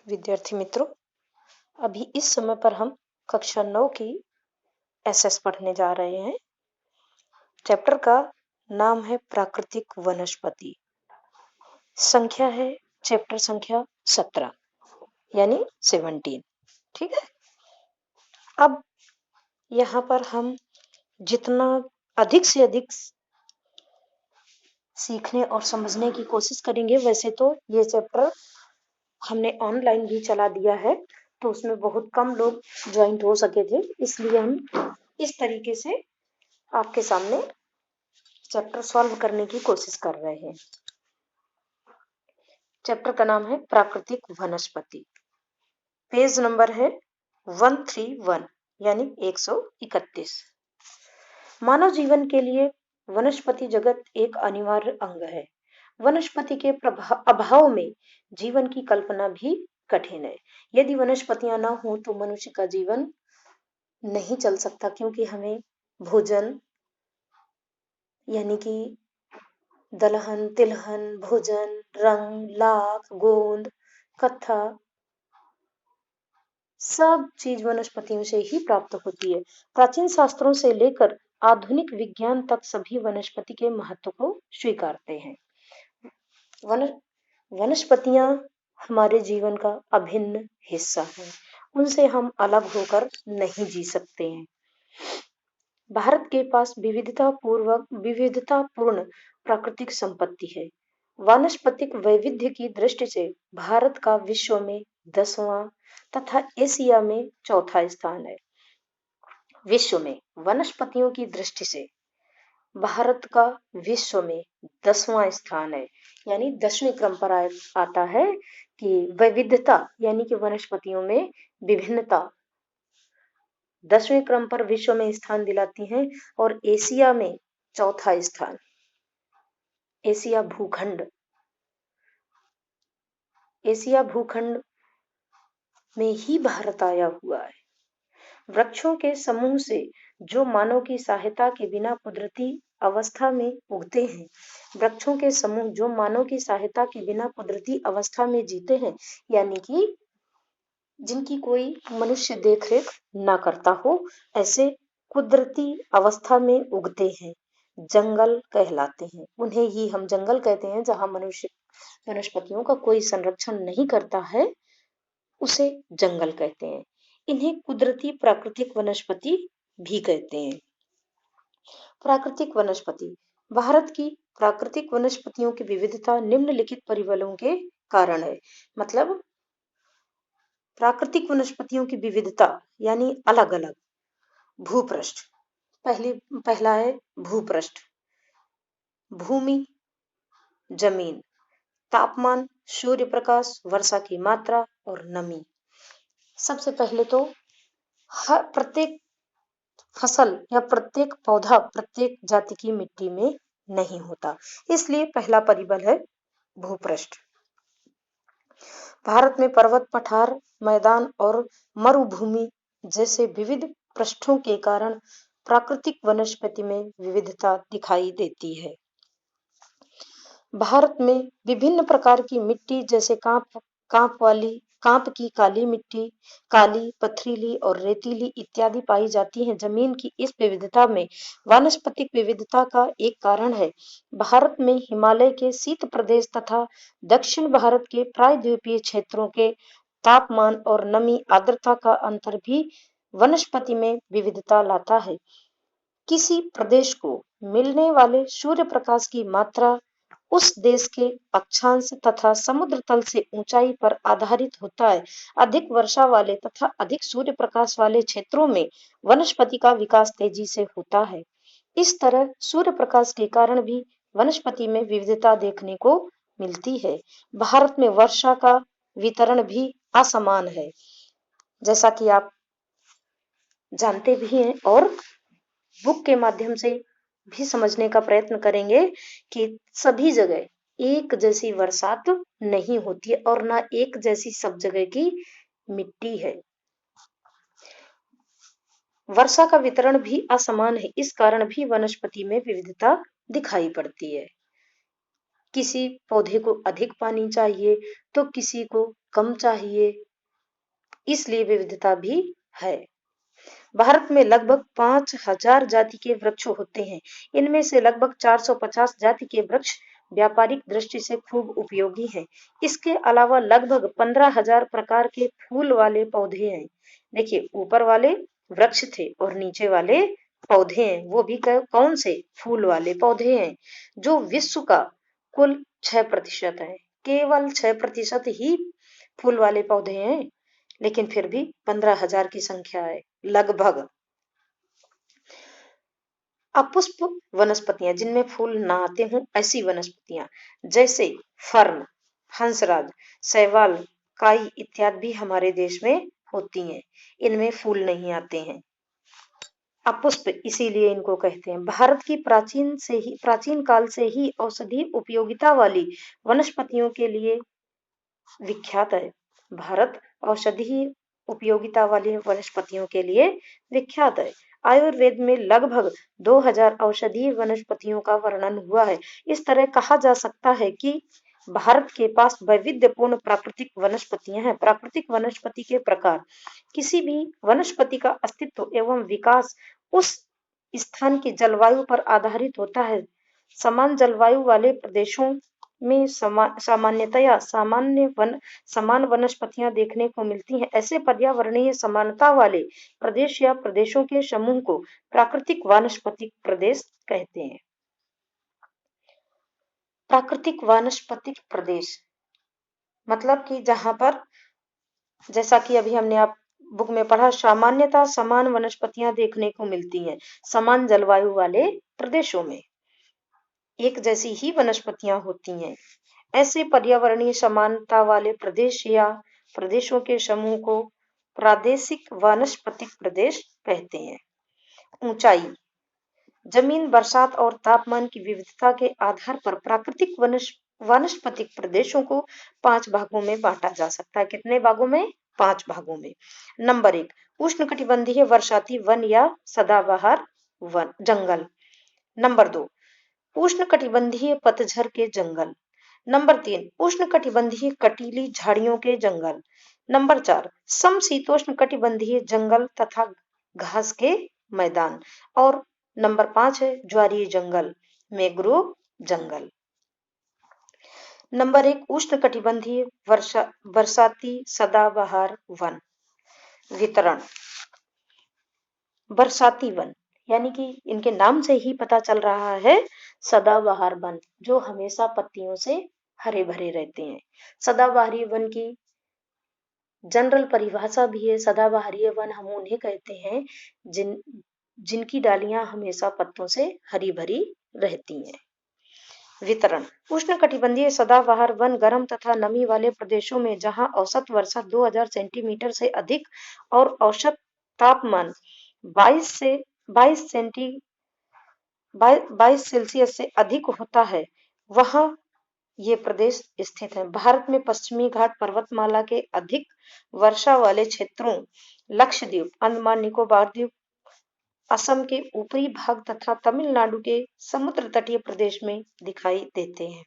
विद्यार्थी मित्रों, अभी इस समय पर हम कक्षा 9 की एसएस पढ़ने जा रहे हैं। चैप्टर का नाम है प्राकृतिक वनस्पति। संख्या है चैप्टर संख्या 17 यानी 17। ठीक है। अब यहाँ पर हम जितना अधिक से अधिक सीखने और समझने की कोशिश करेंगे। वैसे तो ये चैप्टर हमने ऑनलाइन भी चला दिया है, तो उसमें बहुत कम लोग ज्वाइन हो सके थे, इसलिए हम इस तरीके से आपके सामने चैप्टर सॉल्व करने की कोशिश कर रहे हैं। चैप्टर का नाम है प्राकृतिक वनस्पति। पेज नंबर है 131 यानी 131। मानव जीवन के लिए वनस्पति जगत एक अनिवार्य अंग है। वनस्पति के अभाव में जीवन की कल्पना भी कठिन है। यदि वनस्पतियां ना हो तो मनुष्य का जीवन नहीं चल सकता, क्योंकि हमें भोजन यानी कि दलहन, तिलहन, भोजन, रंग, लाख, गोंद, कत्था सब चीज वनस्पतियों से ही प्राप्त होती है। प्राचीन शास्त्रों से लेकर आधुनिक विज्ञान तक सभी वनस्पति के महत्व को स्वीकारते हैं। वनस्पतियां हमारे जीवन का अभिन्न हिस्सा है। उनसे हम अलग होकर नहीं जी सकते हैं। भारत के पास विविधतापूर्ण प्राकृतिक संपत्ति है। वानस्पतिक वैविध्य की दृष्टि से भारत का विश्व में 10वां तथा एशिया में चौथा स्थान है। विश्व में वनस्पतियों की दृष्टि से भारत का विश्व में 10वां स्थान है, यानी 10वें क्रम पर आता है कि वैविधता यानी कि वनस्पतियों में विभिन्नता 10वें क्रम पर विश्व में स्थान दिलाती हैं, और एशिया में चौथा स्थान। एशिया भूखंड में ही भारत आया हुआ है। वृक्षों के समूह से जो मानव की सहायता के बिना कुदरती अवस्था में उगते हैं, वृक्षों के समूह जो मानव की सहायता के बिना कुदरती अवस्था में जीते हैं, यानी कि जिनकी कोई मनुष्य देखरेख ना करता हो, ऐसे कुदरती अवस्था में उगते हैं, जंगल कहलाते हैं। उन्हें ही हम जंगल कहते हैं। जहां मनुष्य वनस्पतियों का कोई संरक्षण नहीं करता है, उसे जंगल कहते हैं। इन्हें कुदरती प्राकृतिक वनस्पति भी कहते हैं। प्राकृतिक वनस्पति। भारत की प्राकृतिक वनस्पतियों की विविधता निम्नलिखित परिबलों के कारण है। मतलब प्राकृतिक वनस्पतियों की विविधता यानी अलग अलग। भूपृष्ठ। पहला है भूपृष्ठ। भूमि, जमीन, तापमान, सूर्य प्रकाश, वर्षा की मात्रा और नमी। सबसे पहले तो हर प्रत्येक फसल या प्रत्येक पौधा प्रत्येक जाति की मिट्टी में नहीं होता, इसलिए पहला परिबल है भूपृष्ठ। भारत में पर्वत, पठार, मैदान और मरुभूमि जैसे विविध पृष्ठों के कारण प्राकृतिक वनस्पति में विविधता दिखाई देती है। भारत में विभिन्न प्रकार की मिट्टी जैसे कांप की काली मिट्टी, काली, पथरीली और रेतीली इत्यादि पाई जाती हैं। जमीन की इस विविधता में वानस्पतिक विविधता का एक कारण है। भारत में हिमालय के शीत प्रदेश तथा दक्षिण भारत के प्रायद्वीपीय क्षेत्रों के तापमान और नमी आर्द्रता का अंतर भी वनस्पति में विविधता लाता है। किसी प्रदेश को मिलने वाले सूर्य प्रकाश की मात्रा उस देश के अक्षांश तथा समुद्र तल से ऊंचाई पर आधारित होता है। अधिक वर्षा वाले तथा अधिक सूर्य प्रकाश वाले क्षेत्रों में वनस्पति का विकास तेजी से होता है। इस तरह सूर्य प्रकाश के कारण भी वनस्पति में विविधता देखने को मिलती है। भारत में वर्षा का वितरण भी असमान है, जैसा कि आप जानते भी हैं और बुक के माध्यम से भी समझने का प्रयत्न करेंगे कि सभी जगह एक जैसी बरसात नहीं होती है और ना एक जैसी सब जगह की मिट्टी है। वर्षा का वितरण भी असमान है, इस कारण भी वनस्पति में विविधता दिखाई पड़ती है। किसी पौधे को अधिक पानी चाहिए तो किसी को कम चाहिए, इसलिए विविधता भी है। भारत में लगभग 5,000 जाति के वृक्ष होते हैं। इनमें से लगभग 450 जाति के वृक्ष व्यापारिक दृष्टि से खूब उपयोगी हैं। इसके अलावा लगभग 15,000 प्रकार के फूल वाले पौधे हैं। देखिए, ऊपर वाले वृक्ष थे और नीचे वाले पौधे हैं, वो भी कौन से? फूल वाले पौधे हैं, जो विश्व का कुल 6% है। केवल 6% ही फूल वाले पौधे हैं, लेकिन फिर भी 15,000 की संख्या है लगभग। अपुष्प वनस्पतियां, जिनमें फूल ना आते हों, ऐसी वनस्पतियां जैसे फर्न, हंसराज, शैवाल, काई इत्यादि भी हमारे देश में होती हैं। इनमें फूल नहीं आते हैं। अपुष्प इसीलिए इनको कहते हैं। भारत की प्राचीन काल से ही औषधि उपयोगिता वाली वनस्पतियों के लिए विख्यात है। भारत औषधि उपयोगिता वाली वनस्पतियों के लिए विख्यात है। आयुर्वेद में लगभग 2000 औषधीय वनस्पतियों का वर्णन हुआ है। इस तरह कहा जा सकता है कि भारत के पास वैविध्यपूर्ण प्राकृतिक वनस्पतियां हैं। प्राकृतिक वनस्पति के प्रकार, किसी भी वनस्पति का अस्तित्व एवं विकास उस स्थान की जलवायु पर आधारित होता है। समान जलवायु वाले प्रदेशों में सामान्यतया समान वनस्पतियां देखने को मिलती हैं। ऐसे पर्यावरणीय समानता वाले प्रदेश या प्रदेशों के समूह को प्राकृतिक वानस्पतिक प्रदेश कहते हैं। प्राकृतिक वानस्पतिक प्रदेश मतलब कि जहां पर, जैसा कि अभी हमने आप बुक में पढ़ा, सामान्यतः समान वनस्पतियां देखने को मिलती हैं। समान जलवायु वाले प्रदेशों में एक जैसी ही वनस्पतियां होती हैं। ऐसे पर्यावरणीय समानता वाले प्रदेश या प्रदेशों के समूह को प्रादेशिक वानस्पतिक प्रदेश कहते हैं। ऊंचाई, जमीन, बरसात और तापमान की विविधता के आधार पर प्राकृतिक वानस्पतिक प्रदेशों को 5 भागों में बांटा जा सकता है। कितने भागों में? 5 भागों में। नंबर 1, उष्णकटिबंधीय वर्षाती वन या सदाबहार वन जंगल। नंबर 2, उष्णकटिबंधीय पतझर के जंगल। नंबर 3, उष्णकटिबंधीय कटीली झाड़ियों के जंगल। नंबर 4, समशीतोष्ण कटिबंधीय जंगल तथा घास के मैदान। और नंबर 5 है ज्वारीय जंगल, मैंग्रोव जंगल। नंबर 1, उष्णकटिबंधीय बरसाती सदाबहार वन। वितरण, बरसाती वन यानी कि इनके नाम से ही पता चल रहा है, सदाबहार वन जो हमेशा पत्तियों से हरे भरे रहते हैं। सदाबहारी वन की जनरल परिभाषा भी है। सदाबहारी वन हम उन्हें कहते हैं जिनकी डालियां हमेशा पत्तों से हरी भरी रहती हैं। वितरण, उष्णकटिबंधीय सदाबहार वन गर्म तथा नमी वाले प्रदेशों में, जहां औसत वर्षा 2000 सेंटीमीटर से अधिक और औसत तापमान 22 सेल्सियस से अधिक होता है, वहां ये प्रदेश स्थित है। भारत में पश्चिमी घाट पर्वतमाला के अधिक वर्षा वाले क्षेत्रों, लक्षद्वीप, अंडमान निकोबार द्वीप, असम के ऊपरी भाग तथा तमिलनाडु के समुद्र तटीय प्रदेश में दिखाई देते हैं।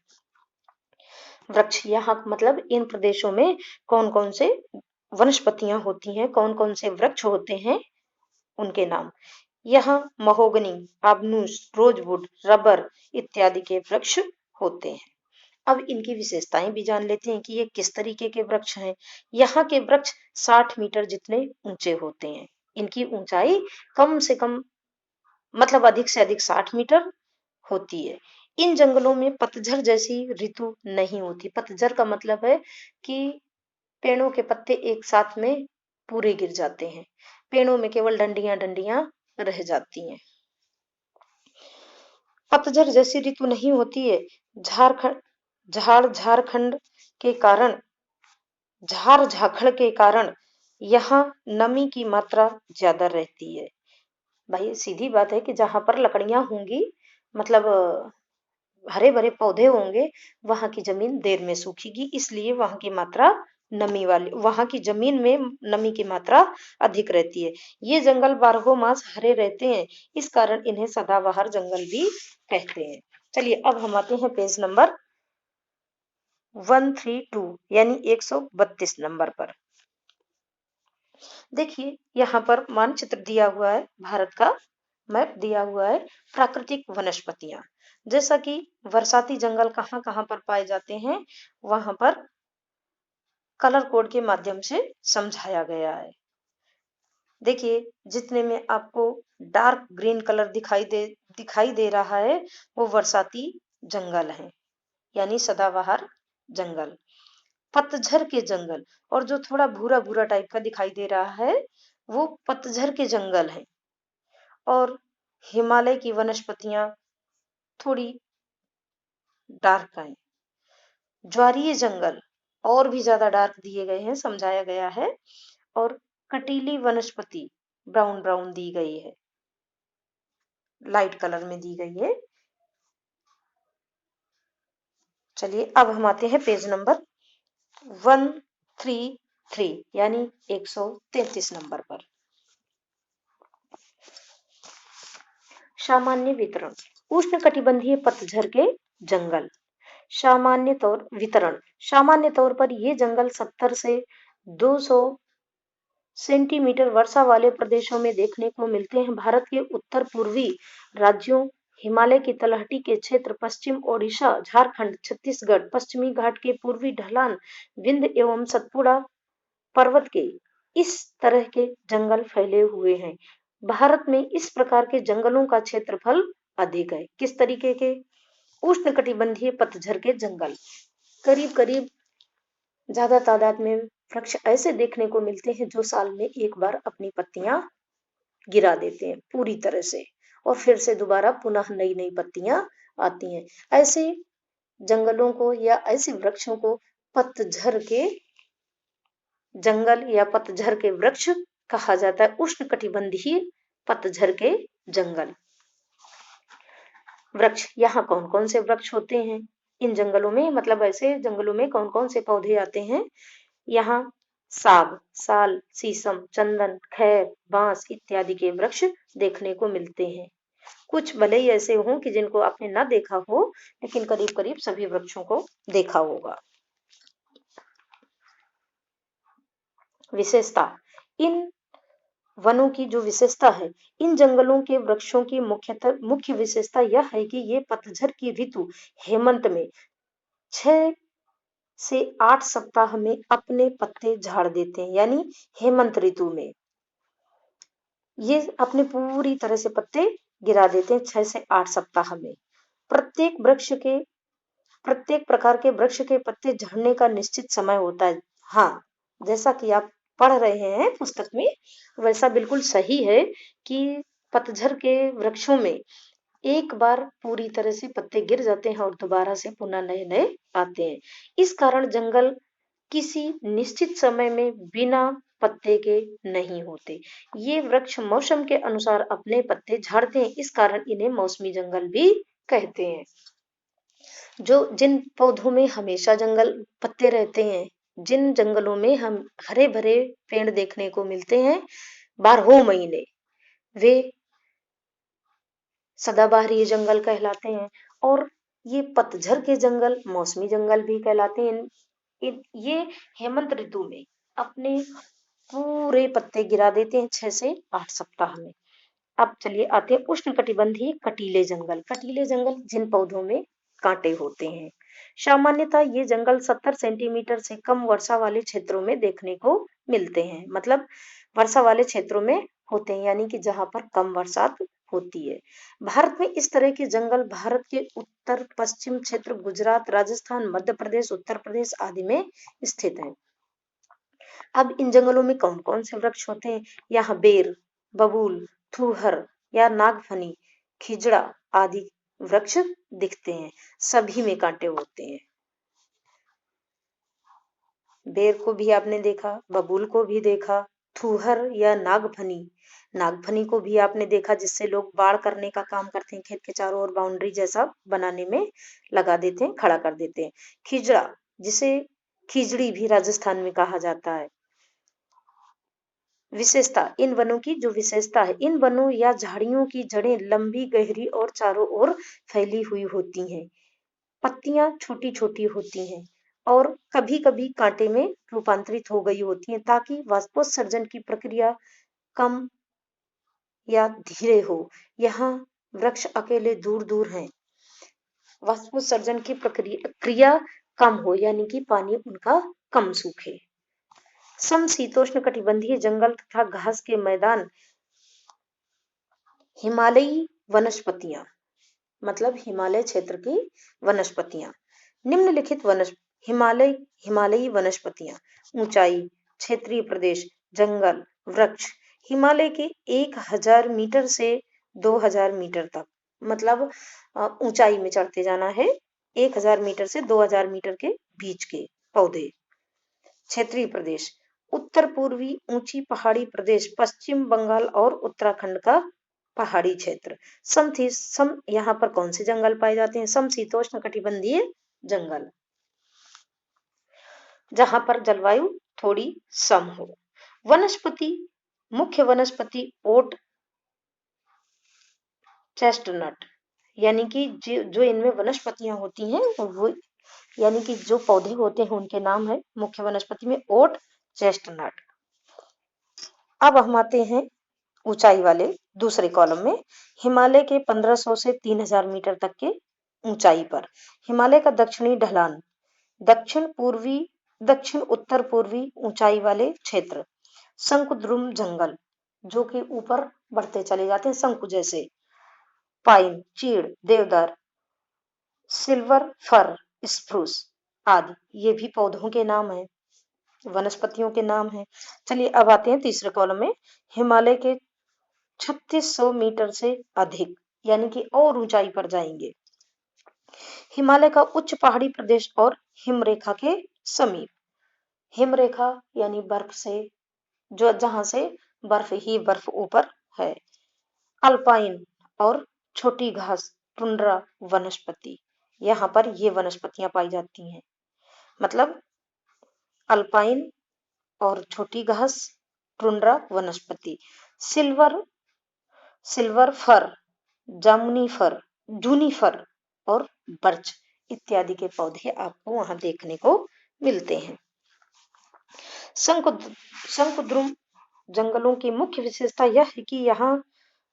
वृक्ष, यहाँ मतलब इन प्रदेशों में कौन कौन से वनस्पतियां होती हैं, कौन कौन से वृक्ष होते हैं, उनके नाम। यहाँ महोगनी, आबनूस, रोजवुड, रबर इत्यादि के वृक्ष होते हैं। अब इनकी विशेषताएं भी जान लेते हैं कि ये किस तरीके के वृक्ष हैं। यहाँ के वृक्ष 60 मीटर जितने ऊंचे होते हैं। इनकी ऊंचाई कम से कम मतलब अधिक से अधिक 60 मीटर होती है। इन जंगलों में पतझड़ जैसी ऋतु नहीं होती। पतझड़ का मतलब है कि पेड़ों के पत्ते एक साथ में पूरे गिर जाते हैं, पेड़ों में केवल डंडियां डंडियां रह जाती हैं। पतझड़ जैसी ऋतु नहीं होती है। झारखंड के कारण, झार झाखड़ के कारण यहाँ नमी की मात्रा ज्यादा रहती है। भाई सीधी बात है कि जहां पर लकड़ियां होंगी, मतलब हरे भरे पौधे होंगे, वहां की जमीन देर में सूखेगी, इसलिए वहां की मात्रा नमी वाली, वहां की जमीन में नमी की मात्रा अधिक रहती है। ये जंगल 12 मास हरे रहते हैं, इस कारण इन्हें सदाबहार जंगल भी कहते हैं। चलिए अब हम आते हैं पेज नंबर 132 यानी 132 नंबर पर। देखिए यहाँ पर मानचित्र दिया हुआ है, भारत का मैप दिया हुआ है, प्राकृतिक वनस्पतियां, जैसा कि बरसाती जंगल कहाँ कहाँ पर पाए जाते हैं, वहां पर कलर कोड के माध्यम से समझाया गया है। देखिए जितने में आपको डार्क ग्रीन कलर दिखाई दे रहा है, वो बरसाती जंगल है, यानी सदाबहार जंगल। पतझर के जंगल, और जो थोड़ा भूरा भूरा टाइप का दिखाई दे रहा है, वो पतझर के जंगल है। और हिमालय की वनस्पतियां थोड़ी डार्क हैं। ज्वारीय जंगल और भी ज्यादा डार्क दिए गए हैं, समझाया गया है। और कटीली वनस्पति ब्राउन ब्राउन दी गई है, लाइट कलर में दी गई है। चलिए अब हम आते हैं पेज नंबर 133 यानी 133 नंबर पर। सामान्य वितरण, उष्णकटिबंधीय पतझर के जंगल। सामान्य तौर पर ये जंगल 70 से 200 सेंटीमीटर वर्षा वाले प्रदेशों में देखने को मिलते हैं। भारत के उत्तर पूर्वी राज्यों, हिमालय की तलहटी के क्षेत्र, पश्चिम ओडिशा, झारखंड, छत्तीसगढ़, पश्चिमी घाट के पूर्वी ढलान, विंध्य एवं सतपुड़ा पर्वत के इस तरह के जंगल फैले हुए हैं। भारत में इस प्रकार के जंगलों का क्षेत्रफल अधिक है। किस तरीके के? उष्णकटिबंधीय पतझर के जंगल, करीब करीब ज्यादा तादाद में वृक्ष ऐसे देखने को मिलते हैं जो साल में एक बार अपनी पत्तियां गिरा देते हैं पूरी तरह से, और फिर से दोबारा पुनः नई नई पत्तियां आती हैं। ऐसे जंगलों को या ऐसे वृक्षों को पतझर के जंगल या पतझर के वृक्ष कहा जाता है। उष्णकटिबंधीय पतझर के जंगल। वृक्ष, यहाँ कौन कौन से वृक्ष होते हैं इन जंगलों में, मतलब ऐसे जंगलों में कौन कौन से पौधे आते हैं? यहाँ साग, साल, शीशम, चंदन, खैर, बांस इत्यादि के वृक्ष देखने को मिलते हैं। कुछ भले ही ऐसे हों कि जिनको आपने ना देखा हो, लेकिन करीब करीब सभी वृक्षों को देखा होगा। विशेषता, इन वनों की जो विशेषता है, इन जंगलों के वृक्षों की मुख्य विशेषता यह है कि ये पतझर की ऋतु हेमंत में 6 से 8 सप्ताह में अपने पत्ते झाड़ देते हैं। यानी हेमंत ऋतु में ये अपने पूरी तरह से पत्ते गिरा देते हैं 6 से 8 सप्ताह में। प्रत्येक प्रकार के वृक्ष के पत्ते झड़ने का निश्चित समय होता है। हाँ, जैसा कि आप पढ़ रहे हैं पुस्तक में, वैसा बिल्कुल सही है कि पतझर के वृक्षों में एक बार पूरी तरह से पत्ते गिर जाते हैं और दोबारा से पुनः नए नए आते हैं। इस कारण जंगल किसी निश्चित समय में बिना पत्ते के नहीं होते। ये वृक्ष मौसम के अनुसार अपने पत्ते झाड़ते हैं, इस कारण इन्हें मौसमी जंगल भी कहते हैं। जिन पौधों में हमेशा जंगल पत्ते रहते हैं, जिन जंगलों में हम हरे भरे पेड़ देखने को मिलते हैं 12 महीने, वे सदाबहारी जंगल कहलाते हैं। और ये पतझर के जंगल मौसमी जंगल भी कहलाते हैं। ये हेमंत ऋतु में अपने पूरे पत्ते गिरा देते हैं 6 से 8 सप्ताह में। अब चलिए आते हैं उष्णकटिबंधीय कटीले जंगल। कटीले जंगल, जिन पौधों में कांटे होते हैं। सामान्यतः ये जंगल 70 सेंटीमीटर से कम वर्षा वाले क्षेत्रों में देखने को मिलते हैं। मतलब वर्षा वाले क्षेत्रों में होते हैं, यानी कि जहां पर कम बरसात होती है। भारत में इस तरह के जंगल भारत के उत्तर पश्चिम क्षेत्र, गुजरात, राजस्थान, मध्य प्रदेश, उत्तर प्रदेश आदि में स्थित हैं। अब इन जंगलों में कौन कौन से वृक्ष होते हैं? यहाँ बेर, बबूल, थूहर या नागफनी, खिजड़ा आदि वृक्ष दिखते हैं। सभी में कांटे होते हैं। बेर को भी आपने देखा, बबूल को भी देखा, थूहर या नागफनी को भी आपने देखा, जिससे लोग बाड़ करने का काम करते हैं, खेत के चारों ओर बाउंड्री जैसा बनाने में लगा देते हैं, खड़ा कर देते हैं। खिजड़ा, जिसे खिजड़ी भी राजस्थान में कहा जाता है। विशेषता, इन वनों की जो विशेषता है, इन वनों या झाड़ियों की जड़ें लंबी, गहरी और चारों ओर फैली हुई होती हैं। पत्तियां छोटी छोटी होती हैं और कभी कभी कांटे में रूपांतरित हो गई होती हैं, ताकि वाष्पोत्सर्जन की प्रक्रिया कम या धीरे हो। यहाँ वृक्ष अकेले दूर दूर हैं, वाष्पोत्सर्जन की प्रक्रिया क्रिया कम हो, यानी कि पानी उनका कम सूखे। समशीतोष्ण कटिबंधीय जंगल तथा घास के मैदान, हिमालयी वनस्पतियां, मतलब हिमालय क्षेत्र की वनस्पतियां। निम्नलिखित हिमालय हिमालयी वनस्पतियां: ऊंचाई, क्षेत्रीय प्रदेश, जंगल, वृक्ष। हिमालय के 1000 मीटर से 2000 मीटर तक, मतलब ऊंचाई में चढ़ते जाना है, 1000 मीटर से 2000 मीटर के बीच के पौधे। क्षेत्रीय प्रदेश: उत्तर पूर्वी ऊंची पहाड़ी प्रदेश, पश्चिम बंगाल और उत्तराखंड का पहाड़ी क्षेत्र। यहाँ पर कौन से जंगल पाए जाते हैं? समशीतोष्ण कटिबंधीय जंगल, जहां पर जलवायु थोड़ी सम हो। वनस्पति, मुख्य वनस्पति ओट, चेस्टनट, यानी कि जो इनमें वनस्पतियां होती हैं वो, यानी कि जो पौधे होते हैं उनके नाम है मुख्य वनस्पति में ओट, चेस्टनट। अब हम आते हैं ऊंचाई वाले दूसरे कॉलम में। हिमालय के 1500 से 3000 मीटर तक के ऊंचाई पर हिमालय का दक्षिणी ढलान, दक्षिण उत्तर पूर्वी ऊंचाई वाले क्षेत्र। शंकुद्रुम जंगल, जो कि ऊपर बढ़ते चले जाते हैं शंकु जैसे। पाइन, चीड़, देवदार, सिल्वर फर, स्प्रूस आदि, ये भी पौधों के नाम है, वनस्पतियों के नाम है। चलिए अब आते हैं तीसरे कॉलम में। हिमालय के 3600 मीटर से अधिक, यानी कि और ऊंचाई पर जाएंगे। हिमालय का उच्च पहाड़ी प्रदेश और हिमरेखा के समीप। हिमरेखा यानी बर्फ से, जो जहां से बर्फ ही बर्फ ऊपर है। अल्पाइन और छोटी घास, टुंड्रा वनस्पति, यहाँ पर ये वनस्पतियां पाई जाती हैं, मतलब अल्पाइन और छोटी घास, टुंड्रा वनस्पति। सिल्वर फर, जामुनी जूनिफर और बर्च इत्यादि के पौधे आपको वहां देखने को मिलते हैं। शंकुद्रुम जंगलों की मुख्य विशेषता यह है कि यहाँ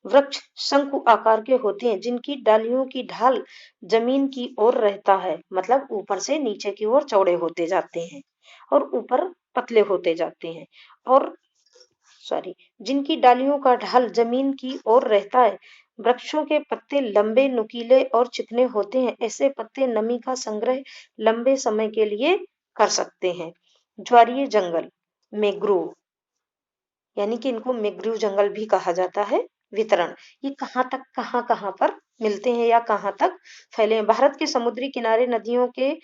वृक्ष शंकु आकार के होते हैं, जिनकी डालियों की ढाल जमीन की ओर रहता है, मतलब ऊपर से नीचे की ओर चौड़े होते जाते हैं और ऊपर पतले होते जाते हैं, और जिनकी डालियों का ढाल जमीन की ओर रहता है। वृक्षों के पत्ते लंबे, नुकीले और चिकने होते हैं। ऐसे पत्ते नमी का संग्रह लंबे समय के लिए कर सकते हैं। ज्वारीय जंगल, मैंग्रोव, यानी कि इनको मैंग्रोव जंगल भी कहा जाता है। वितरण, ये कहाँ पर मिलते हैं या कहाँ तक फैले हैं? भारत के समुद्री किनारे, नदियों के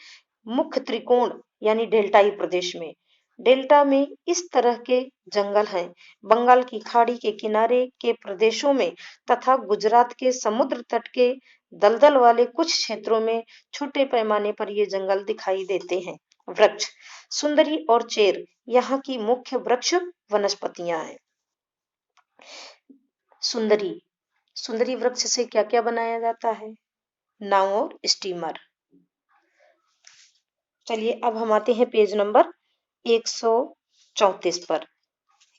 मुख्य त्रिकोण यानी डेल्टाई प्रदेश में। डेल्टा में इस तरह के जंगल हैं। बंगाल की खाड़ी के किनारे के प्रदेशों में तथा गुजरात के समुद्र तट के दलदल वाले कुछ क्षेत्रों में छोटे पैमाने पर ये जंगल दिखाई देते हैं। वृक्ष, सुंदरी और चेर यहाँ की मुख्य वृक्ष वनस्पतियां हैं। सुंदरी वृक्ष से क्या क्या बनाया जाता है? नाव और स्टीमर। चलिए अब हम आते हैं पेज नंबर 134 पर,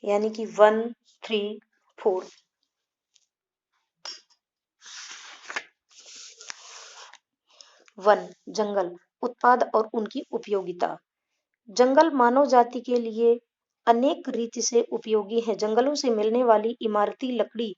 यानी कि 134। वन, जंगल, उत्पाद और उनकी उपयोगिता। जंगल मानव जाति के लिए अनेक रीति से उपयोगी है। जंगलों से मिलने वाली इमारती लकड़ी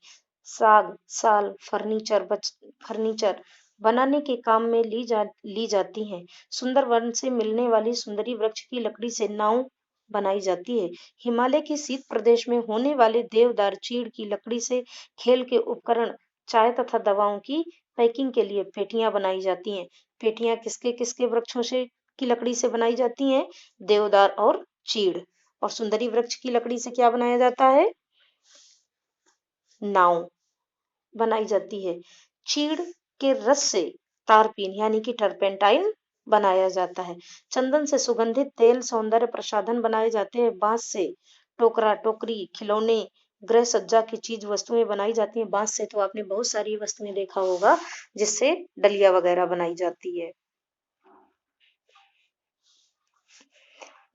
साग, साल, फर्नीचर बनाने के काम में ली जाती हैं। सुंदर वन से मिलने वाली सुंदरी वृक्ष की लकड़ी से नाव बनाई जाती है। हिमालय के शीत प्रदेश में होने वाले देवदार चीड़ की लकड़ी से खेल के उपकरण, चाय तथा दवाओं की पैकिंग के लिए पेटियां बनाई जाती हैं। पेटियां किसके किसके वृक्षों से की लकड़ी से बनाई जाती हैं? देवदार और चीड़। और सुंदरी वृक्ष की लकड़ी से क्या बनाया जाता है? नाव बनाई जाती है। चीड़ के रस से तारपीन यानी कि टर्पेंटाइन बनाया जाता है। चंदन से सुगंधित तेल, सौंदर्य प्रसाधन बनाए जाते हैं। बांस से टोकरा, टोकरी, खिलौने, गृह सज्जा की चीज वस्तुएं बनाई जाती हैं। बांस से तो आपने बहुत सारी वस्तुएं देखा होगा, जिससे डलिया वगैरह बनाई जाती है।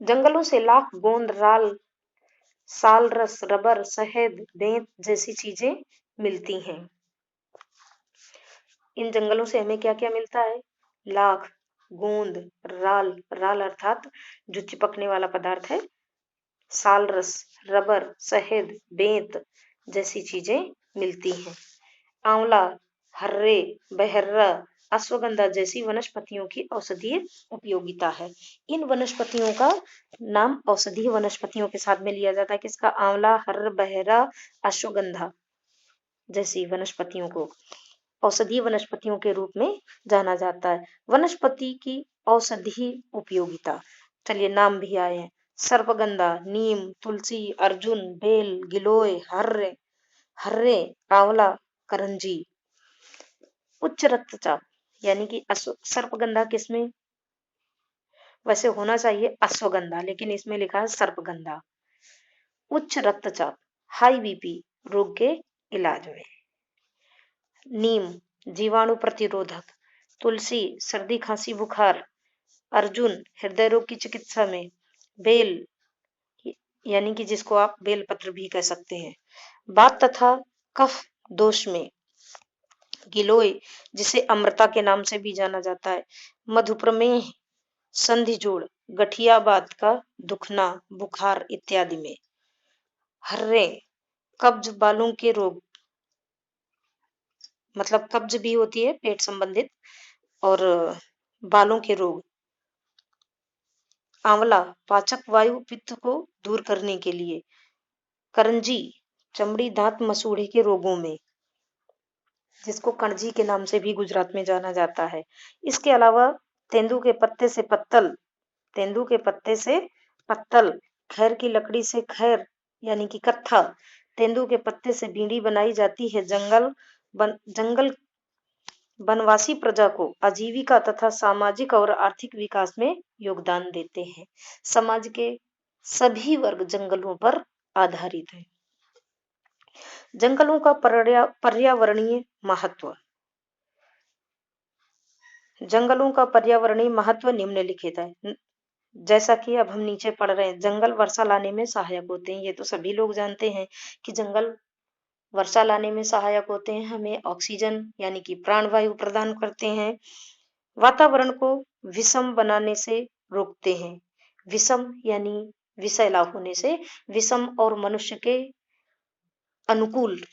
जंगलों से लाख गोंद राल, साल, रस, रबर, शहद, बेंत जैसी चीजें मिलती हैं। इन जंगलों से हमें क्या क्या मिलता है? लाख, गोंद, राल, राल अर्थात जो चिपकने वाला पदार्थ है, साल, रस, रबर, शहद, बेंत जैसी चीजें मिलती हैं। आंवला, हर्रे, बहर्रा, अश्वगंधा जैसी वनस्पतियों की औषधीय उपयोगिता है। इन वनस्पतियों का नाम औषधीय वनस्पतियों के साथ में लिया जाता है। किसका? आंवला, हर्र, बहरा, अश्वगंधा जैसी वनस्पतियों को औषधीय वनस्पतियों के रूप में जाना जाता है। वनस्पति की औषधीय उपयोगिता, चलिए नाम भी आए हैं। सर्पगंधा, नीम, तुलसी, अर्जुन, बेल, गिलोय, हर्रे, हर्रे, आंवला, करंजी। उच्च रक्तचाप यानी कि सर्पगंधा किसमें? वैसे होना चाहिए अश्वगंधा, लेकिन इसमें लिखा है सर्पगंधा। उच्च रक्तचाप, हाई बीपी रोग के इलाज में। नीम, जीवाणु प्रतिरोधक। तुलसी, सर्दी खांसी बुखार। अर्जुन, हृदय रोग की चिकित्सा में। बेल यानी कि जिसको आप बेलपत्र भी कह सकते हैं, वात तथा कफ दोष में। गिलोय, जिसे अमृता के नाम से भी जाना जाता है, मधुप्रमेह, संधि जोड़, गठियाबात का दुखना, बुखार इत्यादि में। हर्रे, कब्ज, बालों के रोग, मतलब कब्ज भी होती है पेट संबंधित, और बालों के रोग। आंवला, पाचक वायु पित्त को दूर करने के लिए। करंजी, चमड़ी, दांत, मसूड़े के रोगों में, जिसको कणजी के नाम से भी गुजरात में जाना जाता है। इसके अलावा तेंदू के पत्ते से पत्तल, तेंदू के पत्ते से पत्तल, खैर की लकड़ी से खैर यानी कि कत्था, तेंदू के पत्ते से बीड़ी बनाई जाती है। जंगल वनवासी प्रजा को आजीविका तथा सामाजिक और आर्थिक विकास में योगदान देते हैं। समाज के सभी वर्ग जंगलों पर आधारित है। जंगलों का पर्यावरणीय महत्व। जंगलों का पर्यावरणीय महत्व निम्नलिखित है। जैसा कि अब हम नीचे पढ़ रहे हैं, जंगल वर्षा लाने में सहायक होते हैं। ये तो सभी लोग जानते हैं कि जंगल वर्षा लाने में सहायक होते हैं, हमें ऑक्सीजन यानी कि प्राणवायु प्रदान करते हैं, वातावरण को विषम बनाने से रोकते हैं। विषम यानी विषैला होने से, विषम और मनुष्य के अनुकूल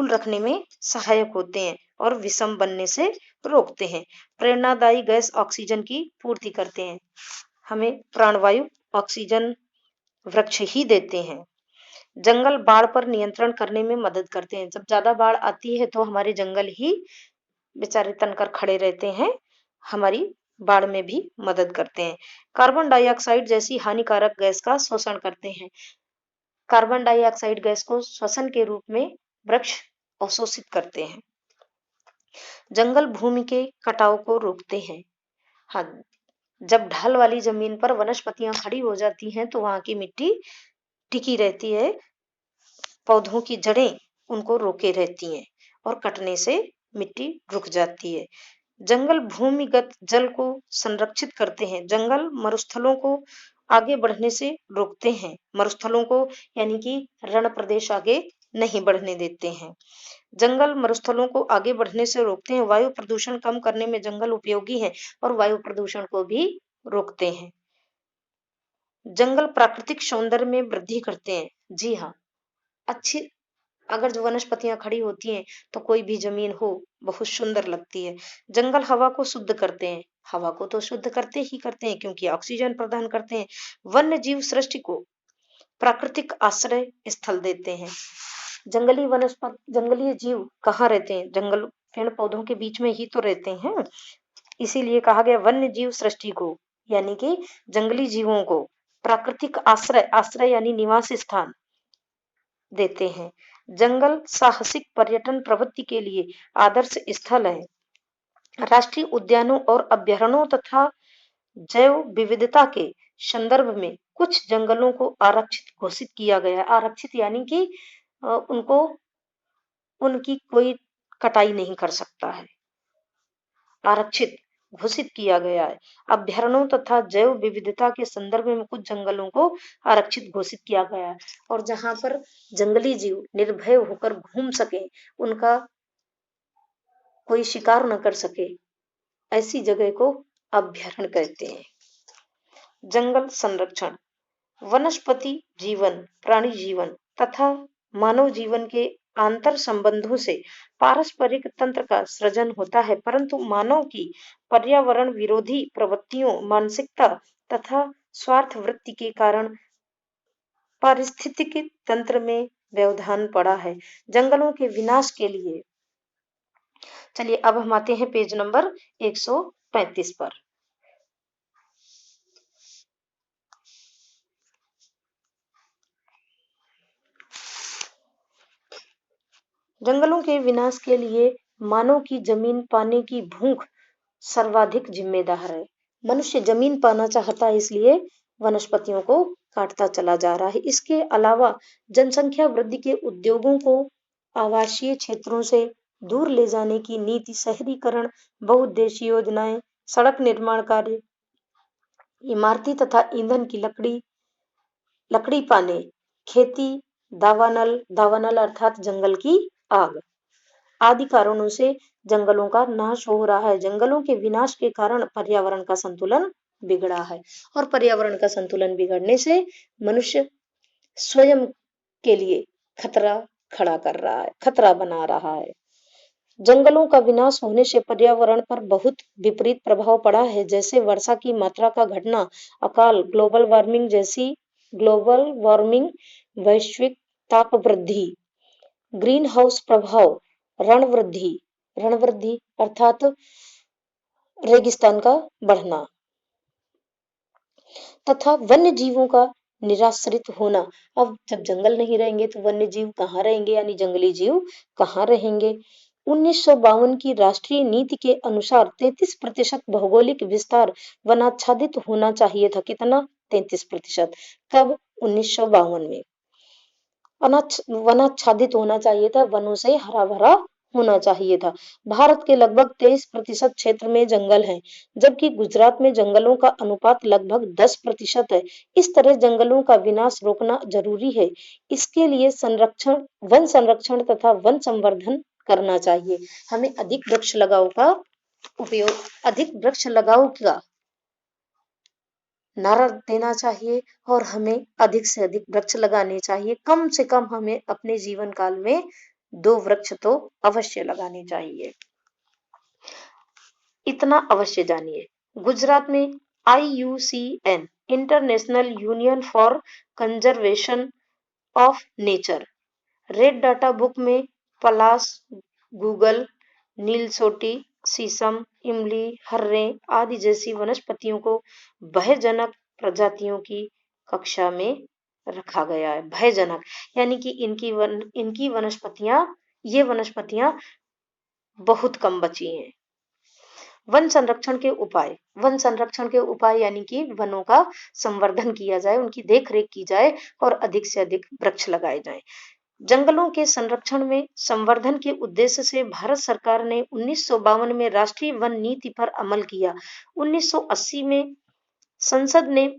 रखने में सहायक होते हैं और विषम बनने से रोकते हैं। प्रेरणादायी गैस ऑक्सीजन की पूर्ति करते हैं। हमें प्राणवायु ऑक्सीजन वृक्ष ही देते हैं। जंगल बाढ़ पर नियंत्रण करने में मदद करते हैं। जब ज्यादा बाढ़ आती है तो हमारे जंगल ही बेचारे तनकर खड़े रहते हैं, हमारी बाढ़ में भी मदद करते हैं। कार्बन डाइऑक्साइड जैसी हानिकारक गैस का शोषण करते हैं। कार्बन डाइऑक्साइड गैस को श्वसन के रूप में वृक्ष अवशोषित करते हैं। जंगल भूमि के कटाव को रोकते हैं। हाँ, जब ढाल वाली जमीन पर वनस्पतियां खड़ी हो जाती हैं तो वहां की मिट्टी टिकी रहती है, पौधों की जड़ें उनको रोके रहती हैं और कटने से मिट्टी रुक जाती है। जंगल भूमिगत जल को संरक्षित करते हैं। जंगल मरुस्थलों को आगे बढ़ने से रोकते हैं। मरुस्थलों को यानी कि रण प्रदेश आगे नहीं बढ़ने देते हैं। जंगल मरुस्थलों को आगे बढ़ने से रोकते हैं। वायु प्रदूषण कम करने में जंगल उपयोगी है और वायु प्रदूषण को भी रोकते हैं। जंगल प्राकृतिक सौंदर्य में वृद्धि करते हैं। जी हाँ, अच्छी अगर जो वनस्पतियां खड़ी होती हैं तो कोई भी जमीन हो बहुत सुंदर लगती है। जंगल हवा को शुद्ध करते हैं। हवा को तो शुद्ध करते ही करते हैं क्योंकि ऑक्सीजन प्रदान करते हैं। वन्य जीव सृष्टि को प्राकृतिक आश्रय स्थल देते हैं। जंगलीय जीव कहाँ रहते हैं? जंगल पेड़ पौधों के बीच में ही तो रहते हैं। इसीलिए कहा गया वन्य जीव सृष्टि को, यानी कि जंगली जीवों को प्राकृतिक आश्रय यानी निवास स्थान देते हैं। जंगल साहसिक पर्यटन प्रवृत्ति के लिए आदर्श स्थल है। राष्ट्रीय उद्यानों और अभ्यारण्यों तथा जैव विविधता के संदर्भ में कुछ जंगलों को आरक्षित घोषित किया गया है। आरक्षित यानी कि उनको उनकी कोई कटाई नहीं कर सकता है। आरक्षित घोषित किया गया है। अभ्यारण्यों तथा जैव विविधता के संदर्भ में कुछ जंगलों को आरक्षित घोषित किया गया है और जहां पर जंगली जीव निर्भय होकर घूम सके, उनका कोई शिकार न कर सके, ऐसी जगह को अभ्यारण्य कहते हैं। जंगल संरक्षण वनस्पति जीवन, प्राणी जीवन तथा मानव जीवन के आंतर संबंधों से पारस्परिक तंत्र का सृजन होता है, परंतु मानव की पर्यावरण विरोधी प्रवृत्तियों, मानसिकता तथा स्वार्थ वृत्ति के कारण पारिस्थितिकी तंत्र में व्यवधान पड़ा है। जंगलों के विनाश के लिए चलिए अब हम आते हैं पेज नंबर 135 पर। जंगलों के विनाश के लिए मानव की जमीन पाने की भूख सर्वाधिक जिम्मेदार है। मनुष्य जमीन पाना चाहता है, इसलिए वनस्पतियों को काटता चला जा रहा है। इसके अलावा जनसंख्या वृद्धि के उद्योगों को आवासीय क्षेत्रों से दूर ले जाने की नीति, शहरीकरण, बहुउद्देशीय योजनाएं, सड़क निर्माण कार्य, इमारती तथा ईंधन की लकड़ी पाने, खेती, दावानल अर्थात जंगल की आग आदि कारणों से जंगलों का नाश हो रहा है। जंगलों के विनाश के कारण पर्यावरण का संतुलन बिगड़ा है और पर्यावरण का संतुलन बिगड़ने से मनुष्य स्वयं के लिए खतरा बना रहा है। जंगलों का विनाश होने से पर्यावरण पर बहुत विपरीत प्रभाव पड़ा है, जैसे वर्षा की मात्रा का घटना, अकाल, ग्लोबल वार्मिंग, वैश्विक ताप वृद्धि, ग्रीन हाउस प्रभाव, रण वृद्धि अर्थात रेगिस्तान का बढ़ना तथा वन्य जीवों का निराश्रित होना। अब जब जंगल नहीं रहेंगे तो वन्य जीव कहाँ रहेंगे, यानी जंगली जीव कहाँ रहेंगे। 1952 की राष्ट्रीय नीति के अनुसार 33% भौगोलिक विस्तार वनाच्छादित होना चाहिए था। कितना? 33%। कब? 1952 में वनाच्छादित होना चाहिए था, वनों से हरा भरा होना चाहिए था। भारत के लगभग 23% क्षेत्र में जंगल हैं, जबकि गुजरात में जंगलों का अनुपात लगभग 10% है। इस तरह जंगलों का विनाश रोकना जरूरी है। इसके लिए वन संरक्षण तथा वन संवर्धन करना चाहिए। हमें अधिक वृक्ष लगाओ का नारा देना चाहिए और हमें अधिक से अधिक वृक्ष लगाने चाहिए। कम से कम हमें अपने जीवन काल में 2 वृक्ष तो अवश्य लगाने चाहिए। इतना अवश्य जानिए, गुजरात में IUCN international union for conservation of nature red data book में पलाश, गूगल, नीलसोटी, शीशम, इमली, हर्रे आदि जैसी वनस्पतियों को भयजनक प्रजातियों की कक्षा में रखा गया है। भयजनक यानी कि ये वनस्पतियां बहुत कम बची हैं। वन संरक्षण के उपाय यानी कि वनों का संवर्धन किया जाए, उनकी देखरेख की जाए और अधिक से अधिक वृक्ष लगाए जाएं। जंगलों के संरक्षण में संवर्धन के उद्देश्य से भारत सरकार ने 1952 में राष्ट्रीय वन नीति पर अमल किया। 1980 में संसद ने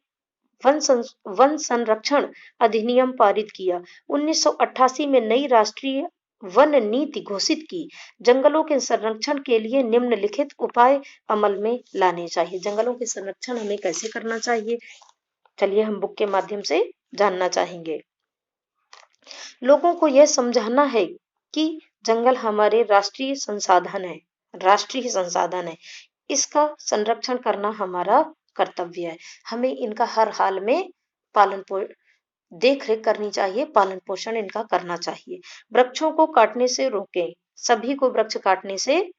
वन संरक्षण अधिनियम पारित किया। 1988 में नई राष्ट्रीय वन नीति घोषित की। जंगलों के संरक्षण के लिए निम्नलिखित उपाय अमल में लाने चाहिए। जंगलों के संरक्षण हमें कैसे करना चाहिए, चलिए हम बुक के माध्यम से जानना चाहेंगे। लोगों को यह समझाना है कि जंगल हमारे राष्ट्रीय संसाधन है, इसका संरक्षण करना हमारा कर्तव्य है। हमें इनका हर हाल में देख रेख करनी चाहिए, पालन पोषण इनका करना चाहिए। वृक्षों को काटने से रोकें, सभी को वृक्ष काटने से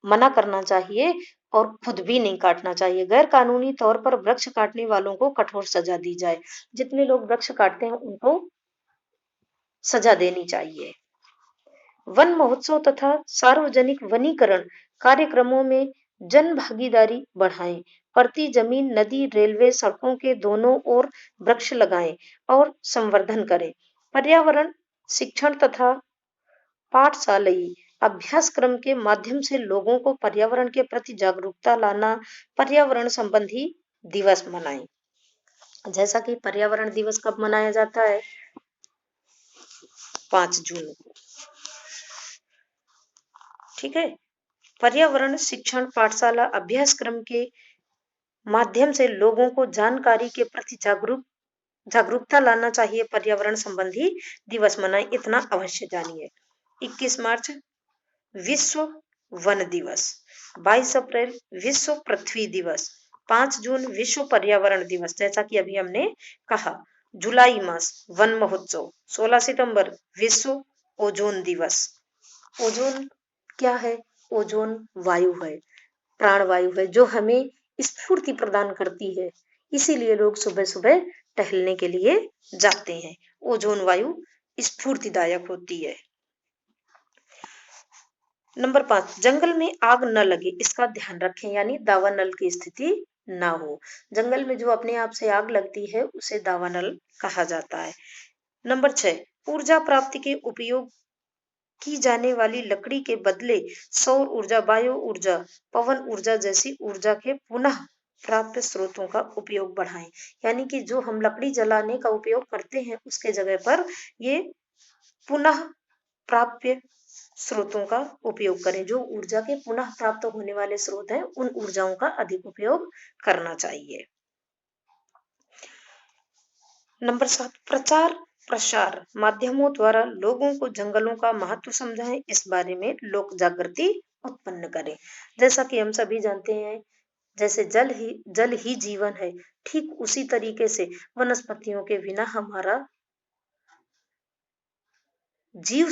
मना करना चाहिए और खुद भी नहीं काटना चाहिए। गैर कानूनी तौर पर वृक्ष काटने वालों को कठोर सजा दी जाए। जितने लोग वृक्ष काटते हैं उनको सजा देनी चाहिए। वन महोत्सव तथा सार्वजनिक वनीकरण कार्यक्रमों में जन भागीदारी बढ़ाएं। प्रति जमीन, नदी, रेलवे, सड़कों के दोनों ओर वृक्ष लगाएं और संवर्धन करें। पर्यावरण शिक्षण तथा पाठशालाई अभ्यासक्रम के माध्यम से लोगों को पर्यावरण के प्रति जागरूकता लाना, पर्यावरण संबंधी दिवस मनाएं। जैसा कि पर्यावरण दिवस कब मनाया जाता है? 5 जून को। ठीक है। पर्यावरण शिक्षण पाठशाला अभ्यासक्रम के माध्यम से लोगों को जानकारी के प्रति जागरूकता लाना चाहिए। पर्यावरण संबंधी दिवस मनाएं, इतना अवश्य जानिए। 21 मार्च विश्व वन दिवस, 22 अप्रैल विश्व पृथ्वी दिवस, 5 जून विश्व पर्यावरण दिवस, जैसा कि अभी हमने कहा। जुलाई मास वन महोत्सव, 16 सितंबर विश्व ओजोन दिवस। ओजोन क्या है? ओजोन वायु है, प्राणवायु है, जो हमें स्फूर्ति प्रदान करती है। इसीलिए लोग सुबह सुबह टहलने के लिए जाते हैं। ओजोन वायु स्फूर्तिदायक होती है। नंबर 5, जंगल में आग न लगे, इसका ध्यान रखें, यानी दावानल की स्थिति ना हो। जंगल में जो अपने आप से आग लगती है उसे दावानल कहा जाता है। नंबर 6, ऊर्जा प्राप्ति के उपयोग की जाने वाली लकड़ी के बदले सौर ऊर्जा, बायो ऊर्जा, पवन ऊर्जा जैसी ऊर्जा के पुनः प्राप्त स्रोतों का उपयोग बढ़ाएं। यानी कि जो हम लकड़ी जलाने का उपयोग करते हैं उसके जगह पर ये पुनः प्राप्य स्रोतों का उपयोग करें। जो ऊर्जा के पुनः प्राप्त होने वाले स्रोत हैं उन ऊर्जाओं का अधिक उपयोग करना चाहिए। नंबर 7, प्रचार प्रसार माध्यमों द्वारा लोगों को जंगलों का महत्व समझाएं, इस बारे में लोक जागृति उत्पन्न करें। जैसा कि हम सभी जानते हैं, जैसे जल ही जीवन है, ठीक उसी तरीके से वनस्पतियों के बिना हमारा जीव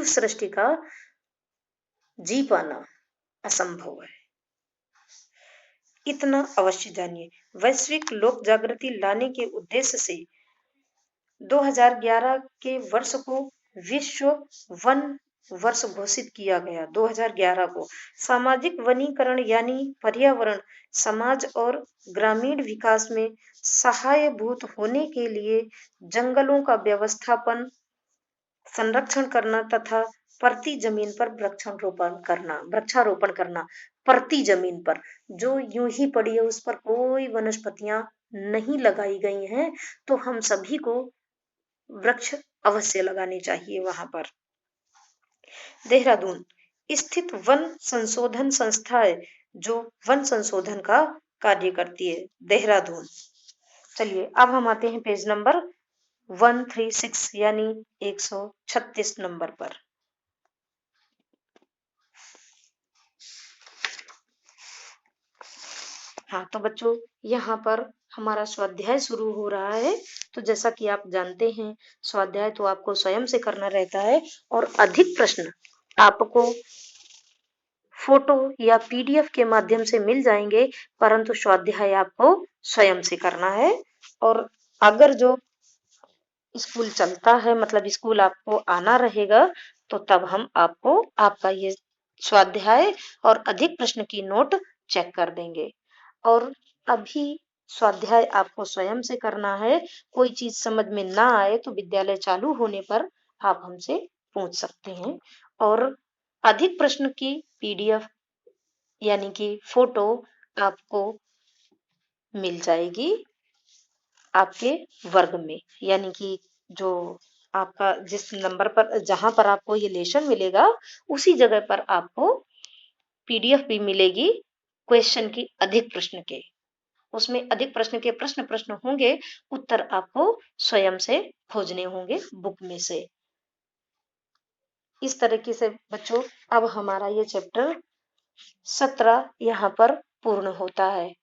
सृष्टि का जी पाना असंभव है। इतना अवश्य जानिए। वैश्विक लोक जागृति लाने के उद्देश्य से 2011 के वर्ष को विश्व वन वर्ष घोषित किया गया। 2011 को सामाजिक वनीकरण यानी पर्यावरण, समाज और ग्रामीण विकास में सहायभूत होने के लिए जंगलों का व्यवस्थापन, संरक्षण करना तथा प्रति जमीन पर वृक्षारोपण करना। प्रति जमीन पर जो यूं ही पड़ी है उस पर कोई वनस्पतियां नहीं लगाई गई हैं, तो हम सभी को वृक्ष अवश्य लगाने चाहिए वहां पर। देहरादून स्थित वन संशोधन संस्था है जो वन संशोधन का कार्य करती है, देहरादून। चलिए अब हम आते हैं पेज नंबर 136 यानी 136 नंबर पर। हाँ तो बच्चों, यहाँ पर हमारा स्वाध्याय शुरू हो रहा है। तो जैसा कि आप जानते हैं, स्वाध्याय तो आपको स्वयं से करना रहता है और अधिक प्रश्न आपको फोटो या पीडीएफ के माध्यम से मिल जाएंगे, परंतु स्वाध्याय आपको स्वयं से करना है। और अगर जो स्कूल चलता है, मतलब स्कूल आपको आना रहेगा, तो तब हम आपको आपका ये स्वाध्याय और अधिक प्रश्न की नोट चेक कर देंगे। और अभी स्वाध्याय आपको स्वयं से करना है। कोई चीज समझ में ना आए तो विद्यालय चालू होने पर आप हमसे पूछ सकते हैं। और अधिक प्रश्न की पीडीएफ यानी कि फोटो आपको मिल जाएगी आपके वर्ग में, यानी कि जो आपका जिस नंबर पर, जहां पर आपको ये लेसन मिलेगा, उसी जगह पर आपको पीडीएफ भी मिलेगी क्वेश्चन की, अधिक प्रश्न के। उसमें अधिक प्रश्न के प्रश्न होंगे, उत्तर आपको स्वयं से खोजने होंगे बुक में से। इस तरीके से बच्चों अब हमारा ये चैप्टर 17 यहाँ पर पूर्ण होता है।